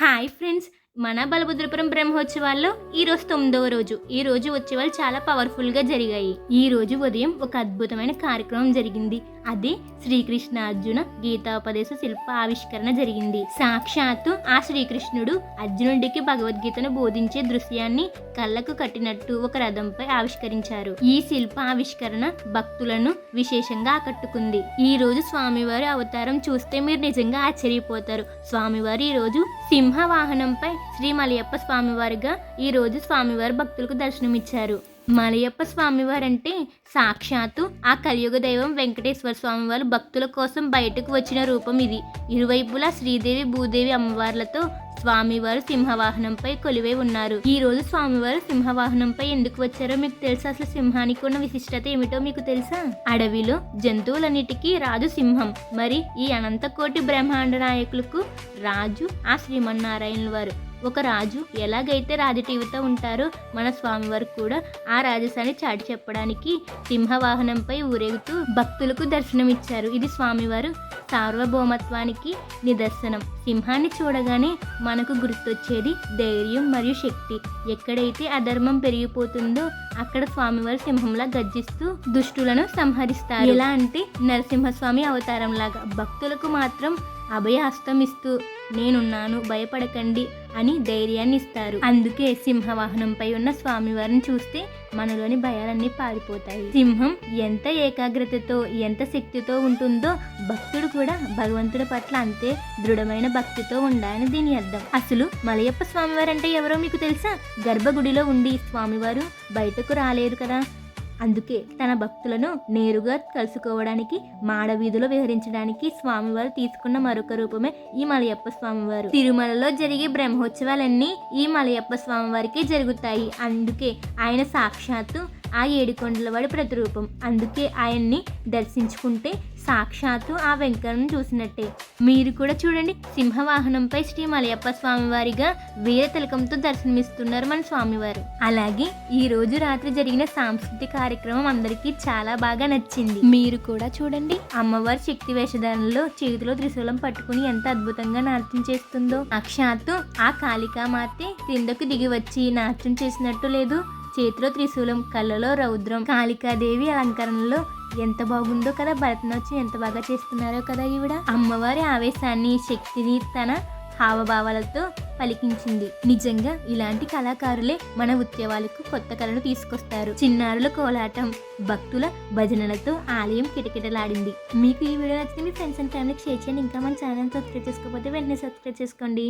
Hi friends, మన బలభద్రపురం బ్రహ్మోత్సవాల్లో ఈరోజు 9వ రోజు. ఈ రోజు ఉత్సవాలు చాలా పవర్ఫుల్గా జరిగాయి. ఈ రోజు ఉదయం ఒక అద్భుతమైన కార్యక్రమం జరిగింది. అదే శ్రీకృష్ణ అర్జున గీతాపదేశ శిల్ప ఆవిష్కరణ జరిగింది. సాక్షాత్తు ఆ శ్రీకృష్ణుడు అర్జునుడికి భగవద్గీతను బోధించే దృశ్యాన్ని కళ్ళకు కట్టినట్టు ఒక రథంపై ఆవిష్కరించారు. ఈ శిల్ప ఆవిష్కరణ భక్తులను విశేషంగా ఆకట్టుకుంది. ఈ రోజు స్వామివారి అవతారం చూస్తే మీరు నిజంగా ఆశ్చర్యపోతారు. స్వామివారు ఈ రోజు సింహ వాహనంపై శ్రీ మలయప్ప స్వామివారిగా ఈ రోజు స్వామివారి భక్తులకు దర్శనమిచ్చారు. మలయప్ప స్వామివారు అంటే సాక్షాత్తు ఆ కలియుగ దైవం వెంకటేశ్వర స్వామివారు భక్తుల కోసం బయటకు వచ్చిన రూపం ఇది. ఇరువైపులా శ్రీదేవి భూదేవి అమ్మవార్లతో స్వామివారు సింహవాహనంపై కొలువై ఉన్నారు. ఈ రోజు స్వామివారు సింహవాహనంపై ఎందుకు వచ్చారో మీకు తెలుసా? అసలు సింహానికి ఉన్న విశిష్టత ఏమిటో మీకు తెలుసా? అడవిలో జంతువులన్నిటికీ రాజు సింహం. మరి ఈ అనంత కోటి బ్రహ్మాండ నాయకులకు రాజు ఆ శ్రీమన్నారాయణుల వారు. ఒక రాజు ఎలాగైతే రాజటీవితో ఉంటారో మన స్వామివారు కూడా ఆ రాజసాన్ని చాటి చెప్పడానికి సింహవాహనంపై ఊరేగుతూ భక్తులకు దర్శనమిచ్చారు. ఇది స్వామివారు సార్వభౌమత్వానికి నిదర్శనం. సింహాన్ని చూడగానే మనకు గుర్తొచ్చేది ధైర్యం మరియు శక్తి. ఎక్కడైతే అధర్మం పెరిగిపోతుందో అక్కడ స్వామివారు సింహంలా గర్జిస్తూ దుష్టులను సంహరిస్తారు. ఎలా అంటే నరసింహస్వామి అవతారం లాగా భక్తులకు మాత్రం అభయహస్తం ఇస్తూ నేనున్నాను, భయపడకండి అని ధైర్యాన్ని ఇస్తారు. అందుకే సింహవాహనంపై ఉన్న స్వామివారిని చూస్తే మనలోని భయాలన్నీ పారిపోతాయి. సింహం ఎంత ఏకాగ్రతతో ఎంత శక్తితో ఉంటుందో భక్తుడు కూడా భగవంతుడి పట్ల అంతే దృఢమైన భక్తితో ఉండాలని దీని అర్థం. అసలు మలయప్ప స్వామివారు అంటే ఎవరో మీకు తెలుసా? గర్భగుడిలో ఉండి స్వామివారు బయటకు రాలేరు కదా, అందుకే తన భక్తులను నేరుగా కలుసుకోవడానికి మాడవీధిలో విహరించడానికి స్వామివారు తీసుకున్న మరొక రూపమే ఈ మలయప్ప స్వామివారు. తిరుమలలో జరిగే బ్రహ్మోత్సవాలన్నీ ఈ మలయప్ప స్వామివారికి జరుగుతాయి. అందుకే ఆయన సాక్షాత్తు ఆ ఏడుకొండలవాడి ప్రతిరూపం. అందుకే ఆయన్ని దర్శించుకుంటే సాక్షాత్తు ఆ వెంకటను చూసినట్టే. మీరు కూడా చూడండి, సింహవాహనంపై శ్రీ మలయప్ప స్వామివారిగా వీర తిలకంతో దర్శనమిస్తున్నారు మన స్వామివారు. అలాగే ఈ రోజు రాత్రి జరిగిన సాంస్కృతిక కార్యక్రమం అందరికీ చాలా బాగా నచ్చింది. మీరు కూడా చూడండి, అమ్మవారి శక్తి వేషధారణలో చేతిలో త్రిశూలం పట్టుకుని ఎంత అద్భుతంగా నాట్యం చేస్తుందో. సాక్షాత్తు ఆ కాళికామాతే క్రిందకు దిగి వచ్చి నాట్యం చేసినట్టు లేదు. చేతిలో త్రిశూలం, కళ్ళలో రౌద్రం, కాళికాదేవి అలంకరణలో ఎంత బాగుందో కదా. భరతనాట్యం ఎంత బాగా చేస్తున్నారో కదా ఈవిడ. అమ్మవారి ఆవేశాన్ని శక్తిని తన హావభావాలతో పలికించింది. నిజంగా ఇలాంటి కళాకారులే మన ఉత్సవాలకు కొత్త కళను తీసుకొస్తారు. చిన్నారుల కోలాటం, భక్తుల భజనలతో ఆలయం కిటకిటలాడింది. మీకు ఈ వీడియో నచ్చితే మీ ఫ్రెండ్స్ అండ్ ఫ్యామిలీకి షేర్ చేయండి. ఇంకా మన ఛానల్ సబ్స్క్రైబ్ చేసుకోకపోతే వెంటనే సబ్స్క్రైబ్ చేసుకోండి.